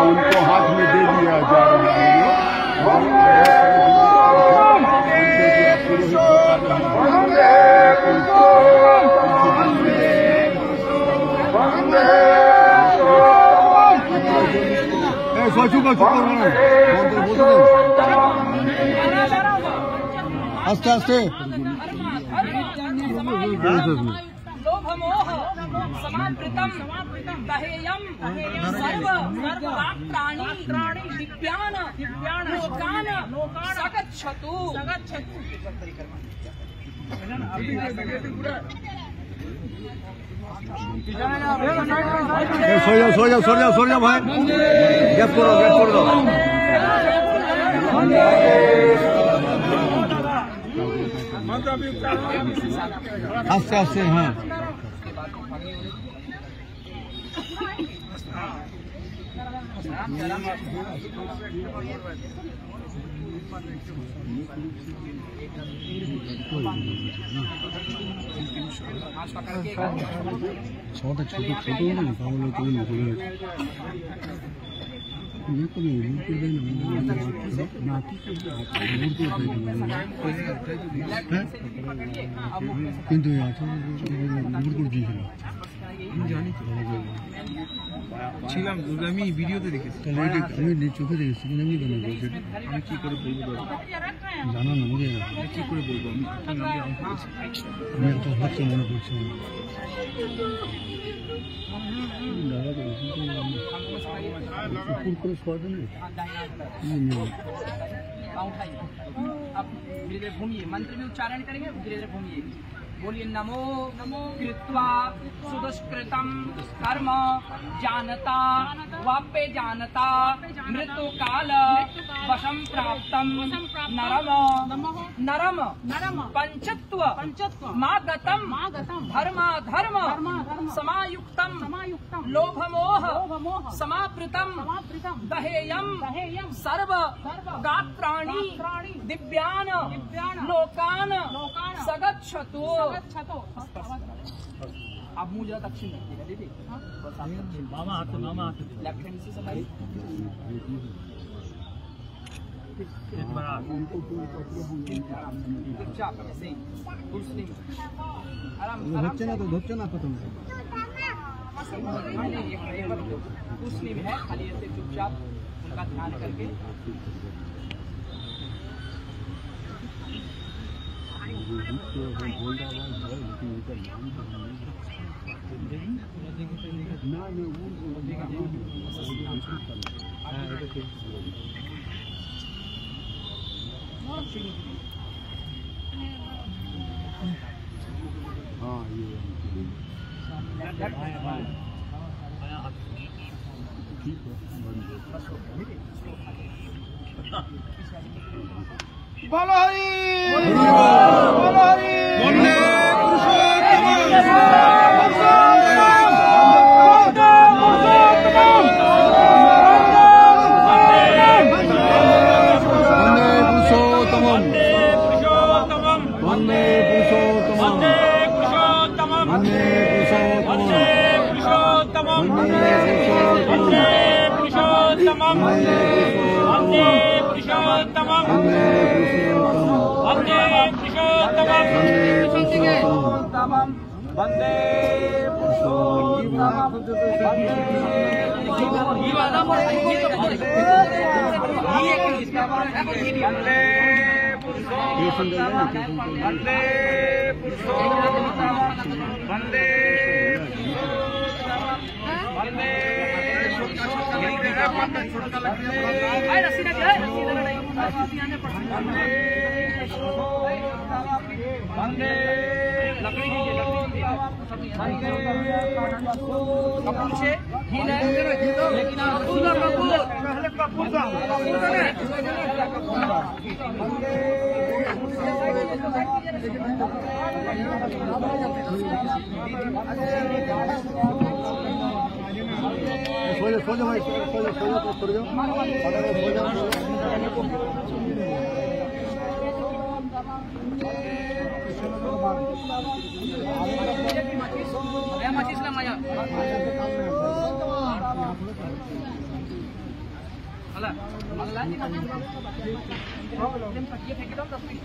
उनको हाथ में दे दिया जा रहा है। आस्ते आस्ते लोभमोह समावृतम दहेयम सर्वप्राणी दिव्यान लोकान सगच्छतु। सो जाओ भाई, गैप कर दो। आस्ते आस्ते हैं। छोटे কিন্তু ছিলাম আমি ভিডিওতে দেখেছি, আমি চোখে দেখেছি, আমি কি করে বলবো, জানো না মুখে কি করে বলবো আমি এত হচ্ছে মনে করছি করে শোয়াতে নেই। अब धीरे धीरे घूमिए, मंत्र भी उच्चारण करेंगे, धीरे धीरे घूमिए। बोलिए नमो नमो कृत्वा सुदुष्कृतम कर्म जानता वाप्य जानता मृत्यु काल वशम प्राप्तम नरम नरम पंचत्व मागतम धर्म समायुक्तम लोभमोह समावृतम दहेयम सर्व गात्राणि दिव्यान लोकान सगच्छतु। आप मुंह जरा दक्षिण रखिएगा दीदी, मामा हाथ लेफ्ट हैंड से सफाई। चुपचाप ऐसे ही आराम धोचे ना तुम कुछ है, खाली ऐसे चुपचाप उनका ध्यान करके। बोलो हरि बोलो हरि वंदे पुरुषोत्तमम वंदे पुरुषोत्तमं वंदे पुरुषोत्तमं वंदे कपूर से हील है लेकिन कपूर सोजा भाई सोजा माचिस ला माया अला मला ती माचिस फेंके दो 10 पीस